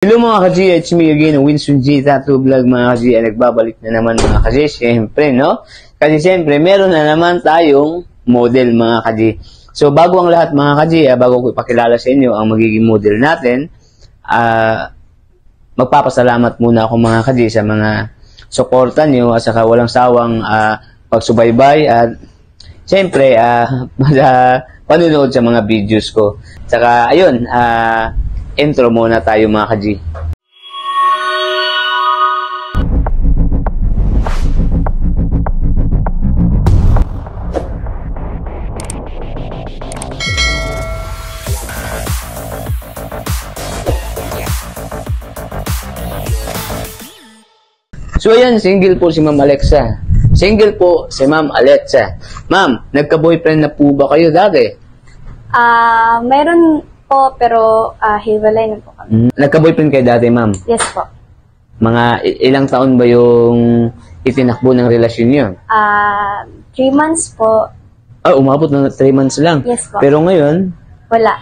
Hello mga ka-G, it's me again, Winston G. Tattoo Vlog mga ka-G. Nagbabalik na naman mga ka-G, siyempre, no? Kasi siyempre, meron na naman tayong model mga ka-G. So, bago ang lahat mga ka-G, bago ko ipakilala sa inyo ang magiging model natin, magpapasalamat muna ako mga ka-G sa mga suporta nyo at saka walang sawang pagsubaybay at siyempre, panunood sa mga videos ko. Saka, ayun, intro muna tayo mga ka-G. So ayan, single po si Ma'am Alexa. Single po si Ma'am Alexa. Ma'am, nagka-boyfriend na po ba kayo dati? Meron po, pero hiwalay na po kami. Nagka-boyfriend kayo dati, ma'am? Yes po. Mga ilang taon ba yung itinakbo ng relasyon niyo? 3 months po. Umabot na 3 months lang. Yes po. Pero ngayon, Wala.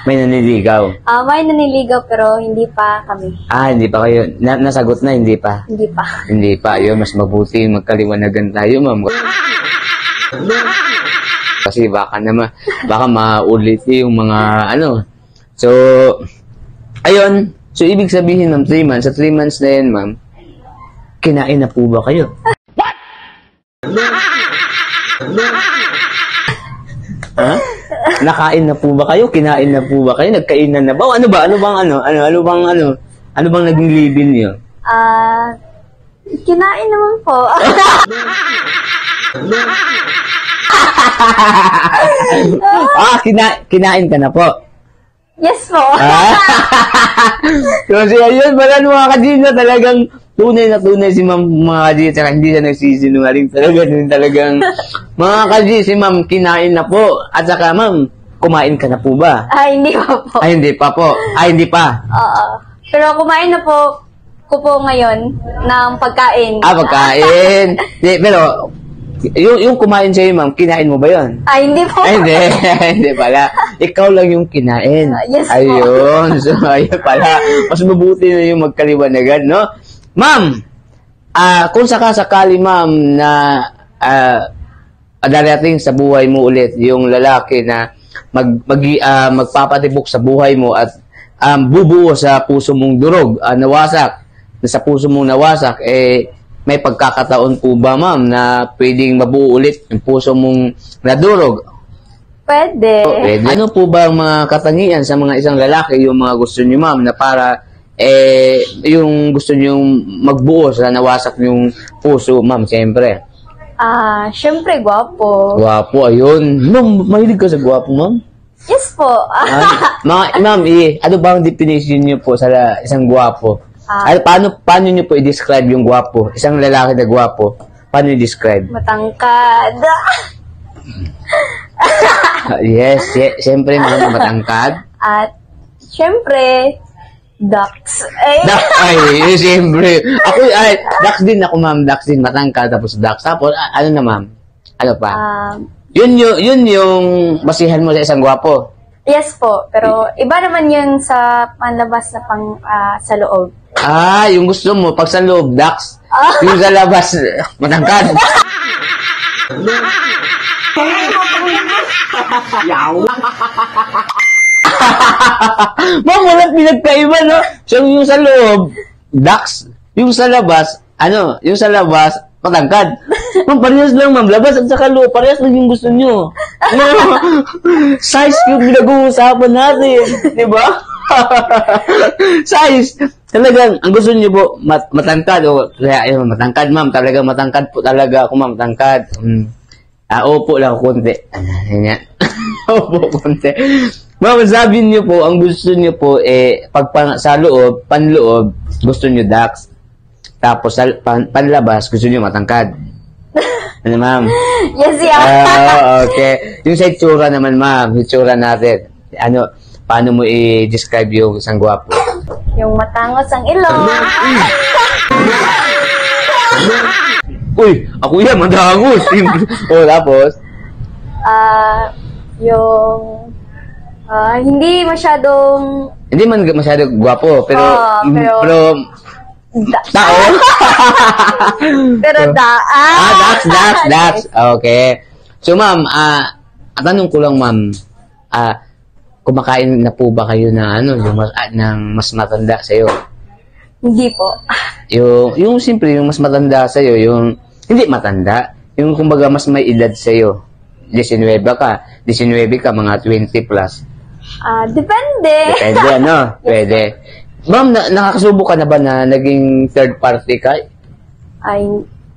may naniligaw. May naniligaw pero hindi pa kami. Hindi pa kayo. Nasagot na, hindi pa? Hindi pa. Hindi pa. Yun, mas mabuti magkaliwanagan tayo, ma'am. Kasi baka maulit yung mga So, ayun. So, ibig sabihin, ma'am, 3 months. Sa 3 months na yan, ma'am, kinain na po ba kayo? What? Ha? Nakain na po ba kayo? Kinain na po ba kayo? Nagkainan na ba? Ano bang naging living niyo? Kinain naman po. Kinain ka na po. Yes po. Kasi ayun, mga ka-G, talagang tunay na tunay si ma'am, mga ka-G, tsaka hindi siya nagsisinungaling talagang mga ka-G, si ma'am, kinain na po. At saka ma'am, kumain ka na po ba? Hindi pa po. Hindi pa po. Hindi pa. Oo. Pero kumain na po ko po ngayon ng pagkain. Pagkain. Pero, yung kumain sa'yo, ma'am, kinain mo ba yun? Hindi po. Hindi. Hindi pala. Ikaw lang yung kinain. Yes po. Ayun. So, ayun pala. Mas mabuti na yung magkaliwanagan, no? Ma'am, kung sakali, ma'am, na darating sa buhay mo ulit yung lalaki na magpapatibok sa buhay mo at bubuo sa puso mong durog, nawasak, sa puso mong nawasak, may pagkakataon po ba, ma'am, na pwedeng mabuo ulit yung puso mong nadurog? Pwede. Pwede. Ano po ba ang mga katangian sa mga isang lalaki, yung mga gusto niyo, ma'am, na para yung gusto niyo magbuo sa nawasak yung puso, ma'am, siyempre? Syempre, gwapo. Gwapo, ayun. Ma'am, mahilig ka sa gwapo, ma'am? Yes po. Ma'am, ano ba ang definition niyo po sa isang gwapo? Paano niyo po i-describe yung gwapo? Isang lalaki na gwapo, paano i-describe? Matangkad. Yes, siyempre, ma'am, matangkad. At, syempre, ducks. Siyempre. Ducks din ako, ma'am. Ducks din, matangkad, tapos ducks. Tapos, ano na, ma'am? Ano pa? Yun yung basihan mo sa isang gwapo. Yes po, pero iba naman yun sa panlabas na sa loob. Yung gusto mo, pag sa loob, ducks. Yung sa labas, matangkad. Ma'am, walang pinagkaiba, no? So, yung sa loob, ducks. Yung sa labas, yung sa labas, matangkad. Ma'am, parehas lang, ma'am. Labas at saka loob, parehas lang yung gusto nyo. Size yung pinag-uusapan natin. Diba? Size. Talagang, ang gusto nyo po, matangkad. Matangkad, ma'am. Talagang matangkad po talaga ako, ma'am. Matangkad. Opo lang, konti. Ganyan. Opo, konti. Ma'am, sabi nyo po, ang gusto nyo po, pag sa loob, panloob, gusto nyo ducks. Tapos, panlabas, gusto nyo matangkad. Ano, ma'am? Yes, yeah. Okay. Yung sa itsura naman, ma'am, itsura natin. Paano mo i-describe yung isang gwapo? Yung matangos ang ilong. Uy, ako yan, matangos. Tapos? Yung Hindi masyadong Hindi man masyado gwapo, pero, pero tao. pero That's. Okay. So, ma'am, tanong ko lang, ma'am, kumakain na po ba kayo na ng mas matanda sa'yo? Hindi po. Yung simple, yung mas matanda sa'yo, yung hindi matanda, yung kumbaga mas may edad sa'yo. 19 ka, mga 20 plus. Depende. Depende, Pwede. Ma'am, nakakasubo ka na ba na naging third party ka? Ay,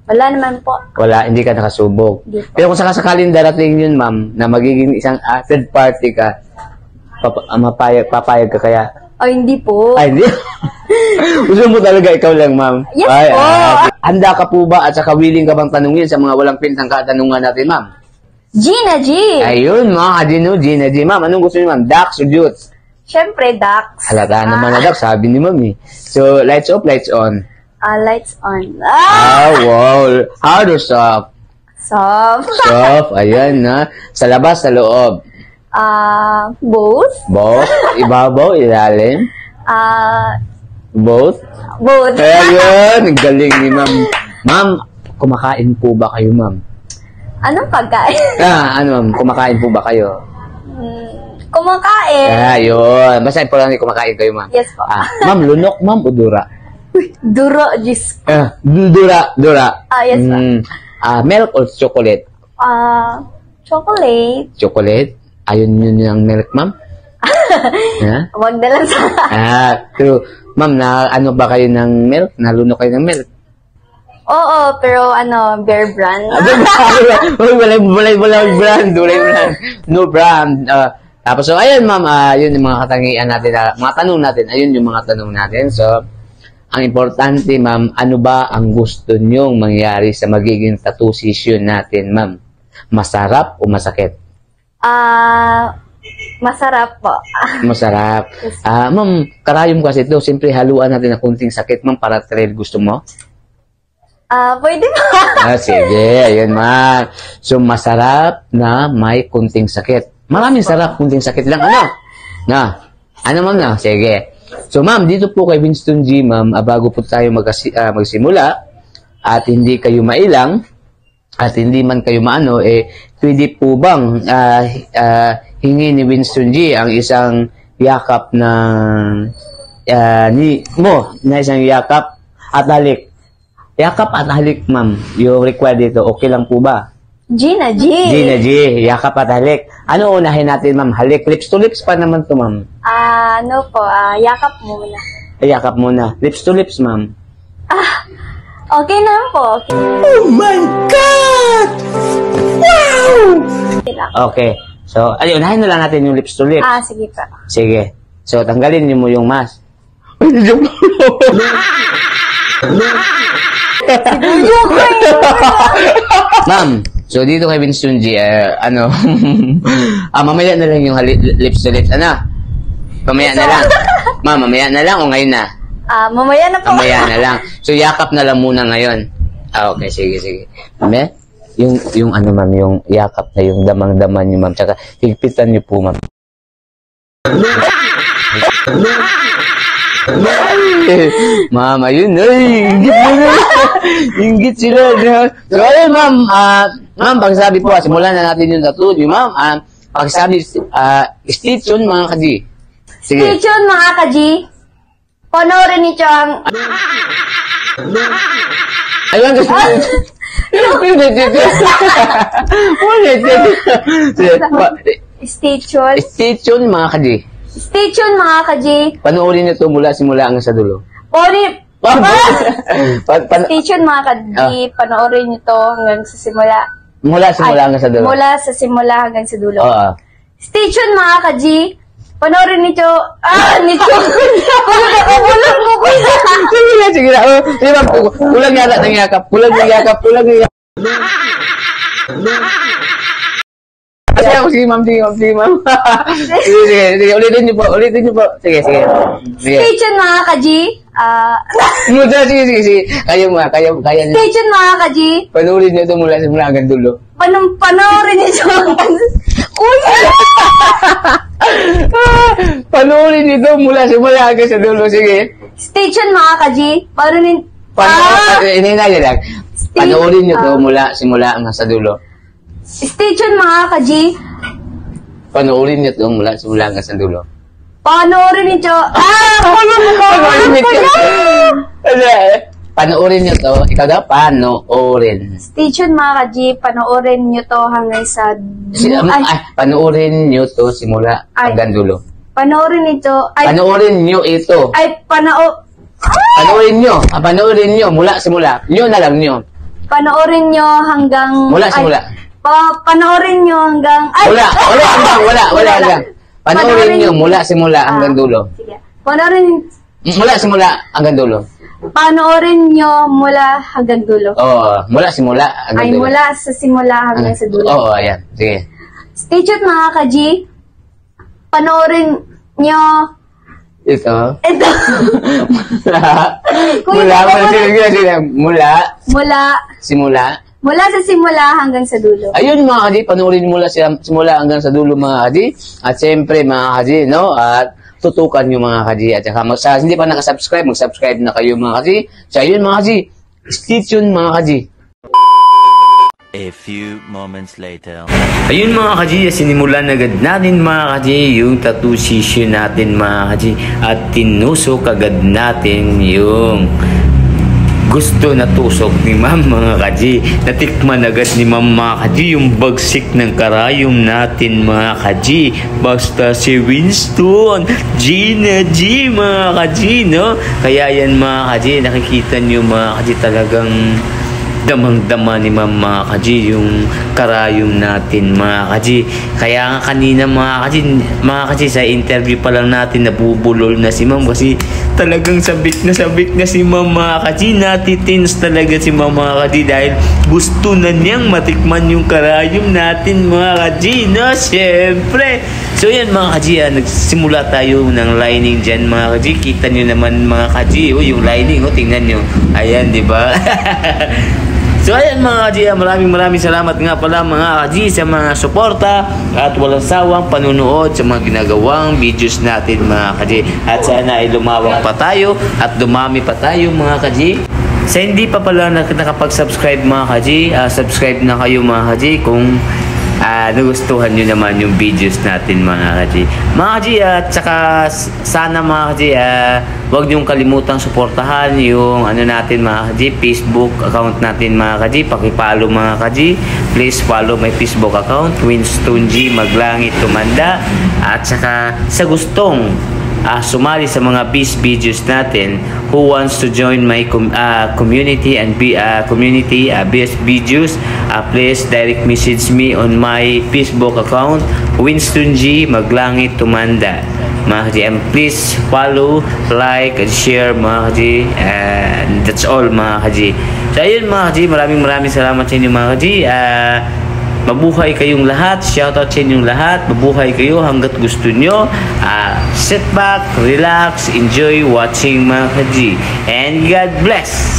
wala naman po. Wala, hindi ka nakasubok. Hindi po. Pero kung sakaling darating yun, ma'am, na magiging isang third party ka, papayag ka kaya? Ay, hindi po. Ay, hindi. Gusto mo talaga ikaw lang, ma'am? Yes Ay, po. Handa ka po ba at saka willing ka bang tanungin sa mga walang pintang katanungan natin, ma'am? Gina G. Ayun, mga kadino, Gina G. Ma'am, anong gusto niyo, ma'am? Dax o Jutes? Siyempre, Dax. Halata naman na Dax, sabi ni ma'am eh. So, lights off, lights on. Lights on. Wow. Hard or soft? Soft. Soft, ayan na. Sa labas, sa loob? Both. Both? Ibabaw, ilalim? Both? Both. Ayun, galing ni ma'am. Ma'am, kumakain po ba kayo, ma'am? Anong pagkain? Ma'am, kumakain po ba kayo? Kumakain. Ayun. Basta importante kumakain kayo, ma'am. Yes po. Ma'am, lunok, ma'am, o dura? Duro, Diyos. Dura. Yes po. Milk or chocolate? Chocolate. Chocolate? Ayun yun yung milk, ma'am? Wag na lang sa... True. Ma'am, ano ba kayo ng milk? Nalunok kayo ng milk? Oo, pero Bear Brand. Walay brand. No brand. Tapos, so, ayun, ma'am, yun yung mga katangian natin, mga tanong natin. Ayun yung mga tanong natin. So, ang importante, ma'am, ano ba ang gusto nyong mangyari sa magiging tattoo session natin, ma'am? Masarap o masakit? Masarap po. Masarap. Ma'am, karayom kasi ito. Siyempre, haluan natin ng kunting sakit, ma'am, para trail. Gusto mo? Pwede po. Sige. Ayun, ma'am. So, masarap na may kunting sakit. Maraming sarap, kunting sakit lang. Ano, ma'am na? Sige. So, ma'am, dito po kay Winston G, ma'am, bago po tayo magsimula at hindi kayo mailang at hindi man kayo maano, pwede po bang hingi ni Winston G ang isang yakap na isang yakap at halik. Yakap at halik, ma'am. Yung required dito, okay lang po ba? Gina G. Gina G, yakap at halik. Ano unahin natin, ma'am? Halik, lips to lips pa naman to, ma'am. Yakap muna. Yakap muna. Lips to lips, ma'am. Okay naman po. Okay. Oh my God! Wow! Okay lang. Okay. So, unahin na lang natin yung lips to lips. Sige pa. Sige. So, tanggalin niyo mo yung mask. Ay, joke. Ma'am, so dito kay Winston G, mamaya na lang yung lips to lips. Mamaya na lang. Ma'am, mamaya na lang o ngayon na? Mamaya na po. Mamaya na lang. So, yakap na lang muna ngayon. Okay, sige. Mamaya, yung ma'am, yung yakap na yung damang-daman niyo, ma'am. Tsaka, higpitan niyo po, ma'am. Ma'am, ayun, inggit mo na. Inggit sila. So, ayun, ma'am, ma'am, pagsabi po, simulan na natin yung tattoo niyo, ma'am. Pagsabi, stay tuned, mga kaji. Sige. Stay tuned, mga kaji. Panoorin niyo ang... Ayun, gusto ko. Stay tuned. Stay tuned, mga kaji. Stay tuned, mga kaji. Panoorin niyo ito simula hanggang sa dulo. Stay tuned, mga kaji. Panoorin niyo to hanggang sa simula. Mula hanggang sa dulo. Mula sa simula hanggang sa dulo. Oo. Stay tuned, mga kaji. Panoorin niyo. Nito. Kulang ko. Sige na. Sige ma'am, kulang yata ng yakap. Kulang ng yakap. Sige ma'am. Sige, ulitin niyo po. Sige. Stay tuned, mga kaji. Sige. Kayo niyo. Stay tuned, mga kaji. Panoorin niyo ito mula hanggang dulo. Panoorin niyo. Kuya! Panoorin nito mula simula hanggang sa dulo. Sige. Stay tuned mga ka-G. Hinihintay lang. Panoorin nyo to mula simula hanggang sa dulo. Stay tuned mga ka-G. Panoorin nyo to mula simula hanggang sa dulo. Panoorin nito. Panoorin nyo to. Panoorin nyo to. Ikaw daw, panoorin. Stay tuned mga ka-G. Panoorin nyo to hanggang sa... Panoorin nyo to simula hanggang dulo. Panoorin nito. Panoorin nyo ito. Panoorin nyo mula simula. Nyo na lang nyo. Panoorin nyo hanggang... Mula simula. Panoorin nyo hanggang... Wala hanggang. Panoorin nyo mula simula hanggang dulo. Sige. Panoorin... Mula simula hanggang dulo. Panoorin nyo mula hanggang dulo. Oo, mula simula hanggang dulo. Mula sa simula hanggang sa dulo. Oo, ayan. Sige. Stay tuned mga ka-G. Panoorin nyo... Ito. Mula sa simula hanggang sa dulo. Ayun mga kaji, panoorin mula simula hanggang sa dulo mga kaji. At siyempre mga kaji, no? At tutukan nyo mga kaji. At saka hindi pa nakasubscribe, mag-subscribe na kayo mga kaji. So ayun mga kaji, stay tuned mga kaji. A few moments later. Ayun mga kaji, sinimulan agad natin mga kaji yung tattoo session natin mga kaji. At tinusok agad natin yung gusto na tusok ni ma'am mga kaji. Natikman agad ni ma'am mga kaji yung bagsik ng karayom natin mga kaji. Basta si Winston, Gina G mga kaji, no? Kaya yan mga kaji, nakikita niyo mga kaji talagang damang-dama ni ma'am mga kaji yung karayom natin mga kaji. Kaya nga kanina mga kaji sa interview pa lang natin nabubulol na si ma'am kasi talagang sabik na si ma'am mga kaji. Natitins talaga si ma'am mga kaji dahil gusto na niyang matikman yung karayom natin mga kaji, no? Siyempre. So yan mga kaji, nagsimula tayo ng lining dyan mga kaji. Kita nyo naman mga kaji, yung lining, tingnan nyo. Ayan, di ba? So ayan mga kaji, maraming salamat nga pala mga kaji sa mga suporta at walang sawang panunood sa mga ginagawang videos natin mga kaji. At sana ay lumawak pa tayo at dumami pa tayo mga kaji. Sa hindi pa pala nakapag-subscribe mga kaji, subscribe na kayo mga kaji kung nagustuhan nyo naman yung videos natin mga kaji. Mga kaji, at saka sana mga kaji, huwag nyong kalimutang suportahan yung natin mga kaji, Facebook account natin mga kaji. Pakipollow mga kaji. Please follow my Facebook account, Winston G Maglangit Tumanda. At saka sa gustong sumali sa mga BIS videos natin, who wants to join my community and be BIS videos, please direct message me on my Facebook account, Winston G Maglangit Tumanda mga kaji. And please follow, like, and share mga kaji. And that's all mga kaji. So ayun mga kaji, maraming salamat sa inyo mga kaji. Mabuhay kayong lahat. Shoutout sa inyong lahat. Mabuhay kayo hanggat gusto nyo. Sit back, relax, enjoy watching mga kaji. And God bless!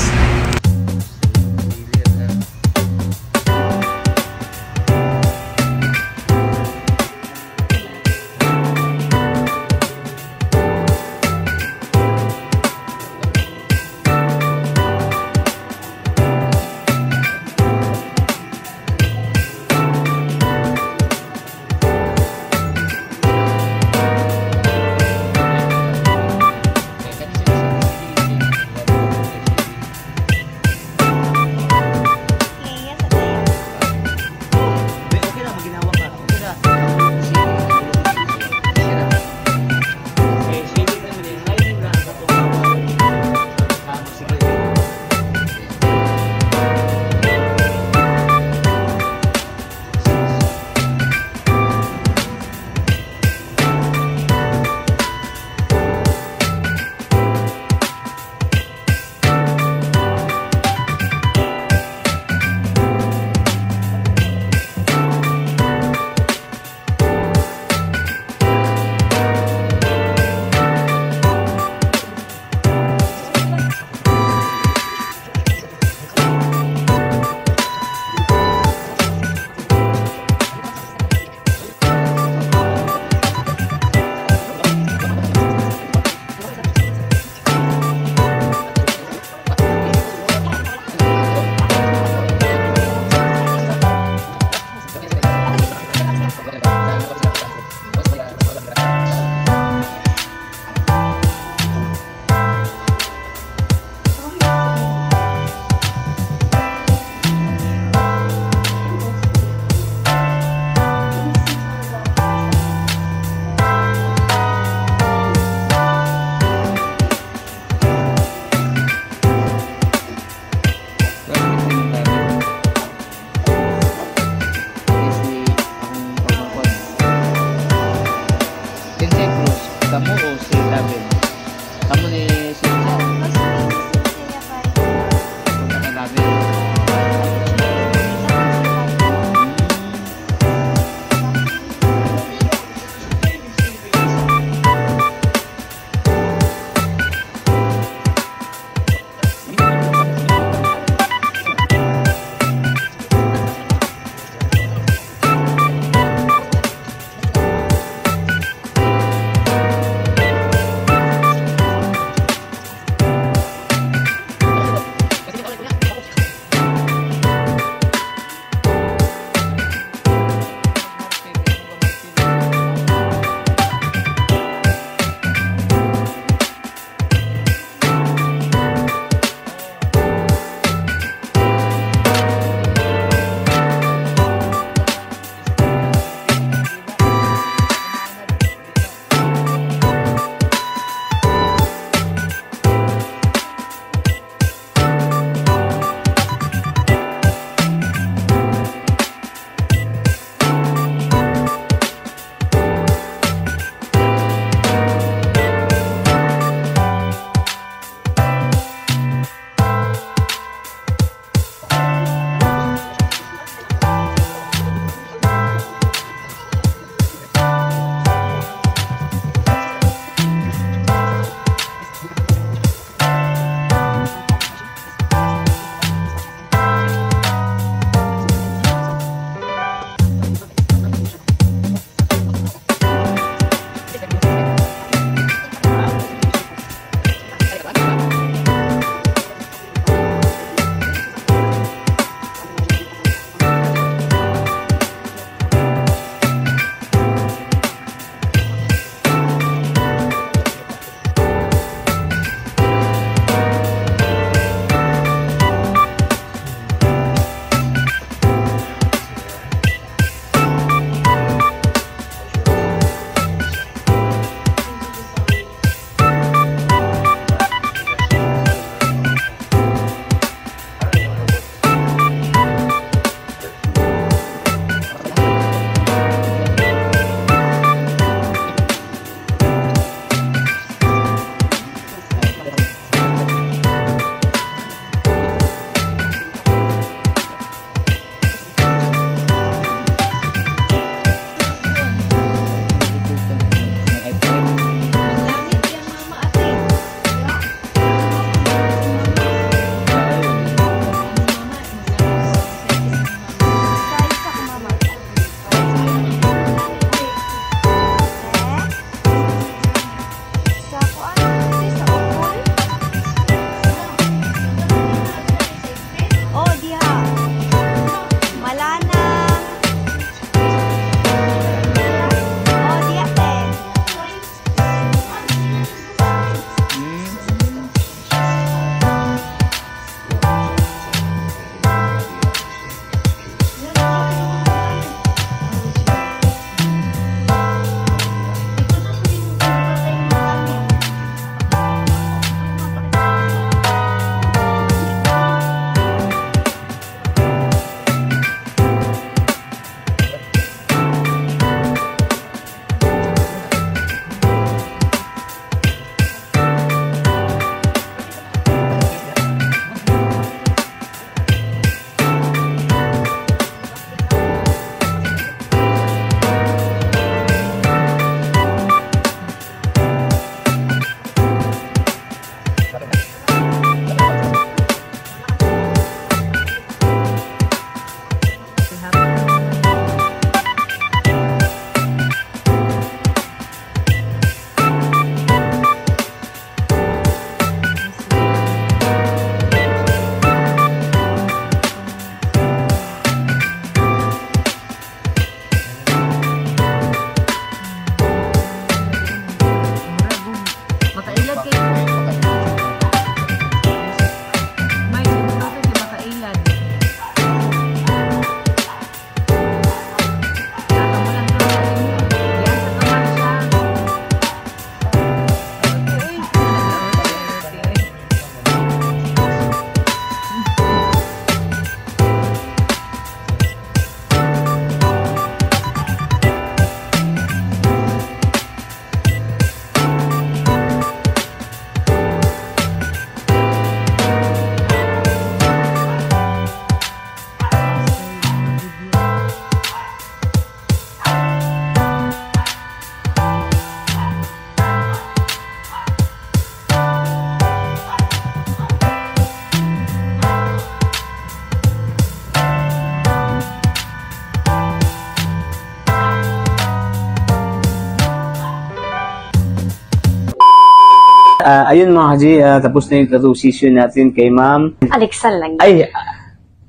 ayun mga kaji, tapos na yung tattoo session natin kay ma'am. Alexa lang.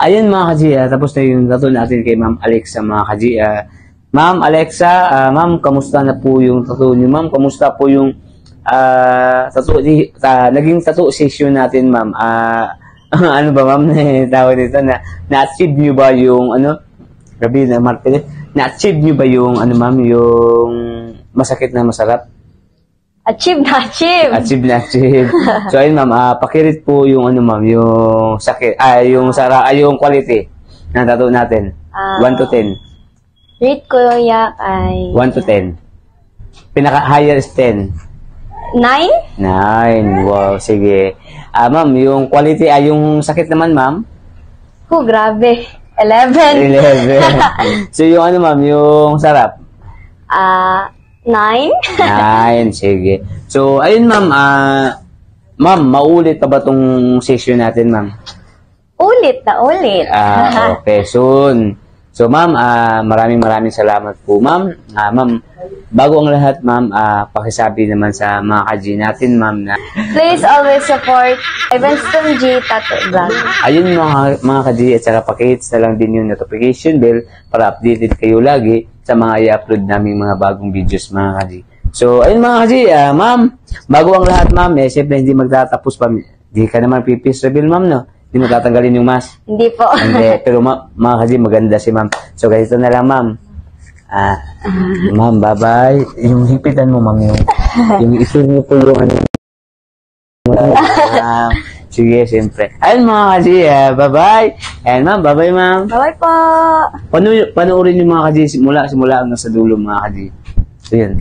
Ayun mga kaji, tapos na yung tattoo natin kay ma'am Alexa mga kaji. Ma'am Alexa, ma'am, kamusta na po yung tattoo niyo ma'am? Kamusta po yung naging tattoo session natin ma'am? Ano ba ma'am, tawag dito, na-achieve niyo ba yung gabi na Martin, na-achieve niyo ba yung ma'am, yung masakit na masarap? Achieve na achieve. Achieve na achieve. So ayun ma'am, pakirit po yung ma'am, yung sakit, yung quality ng tattoo natin. 1 to 10. Rate ko yak ay... 1 to 10. Pinaka-higher is 10. 9? 9. Wow, sige. Ma'am, yung quality, yung sakit naman ma'am? Grabe. 11. 11. So yung ma'am, yung sarap? 9? 9, sige. So, ayun ma'am, ma'am, maulit pa ba tong session natin ma'am? Ulit na ulit. Okay, soon. So, ma'am, maraming salamat po, ma'am. Ma'am, bago ang lahat, ma'am, pakisabi naman sa mga kaji natin, ma'am, na Please always support Evanston G Tattoo Vlog. ayun mga kaji, at saka pakihits na lang din yung notification bell para updated kayo lagi sa mga i-upload naming mga bagong videos, mga kaji. So, ayun mga kaji, ma'am, bago ang lahat, ma'am, siyempre hindi magtatapos pa. Hindi ka naman pipis reveal, ma'am, no? Hindi mo tatanggalin yung mask. Hindi po. Hindi, pero mga kaji, maganda si ma'am. So, ganito na lang, ma'am. Ma'am, bye-bye. Yung hipitan mo, ma'am, yung isul mo po yung sige, siyempre. Ayun mga kaji, bye-bye. And ma'am, bye-bye, ma'am. Bye-bye po. Panoorin yung mga kaji simula hanggang sa dulo, mga kaji. So, yun.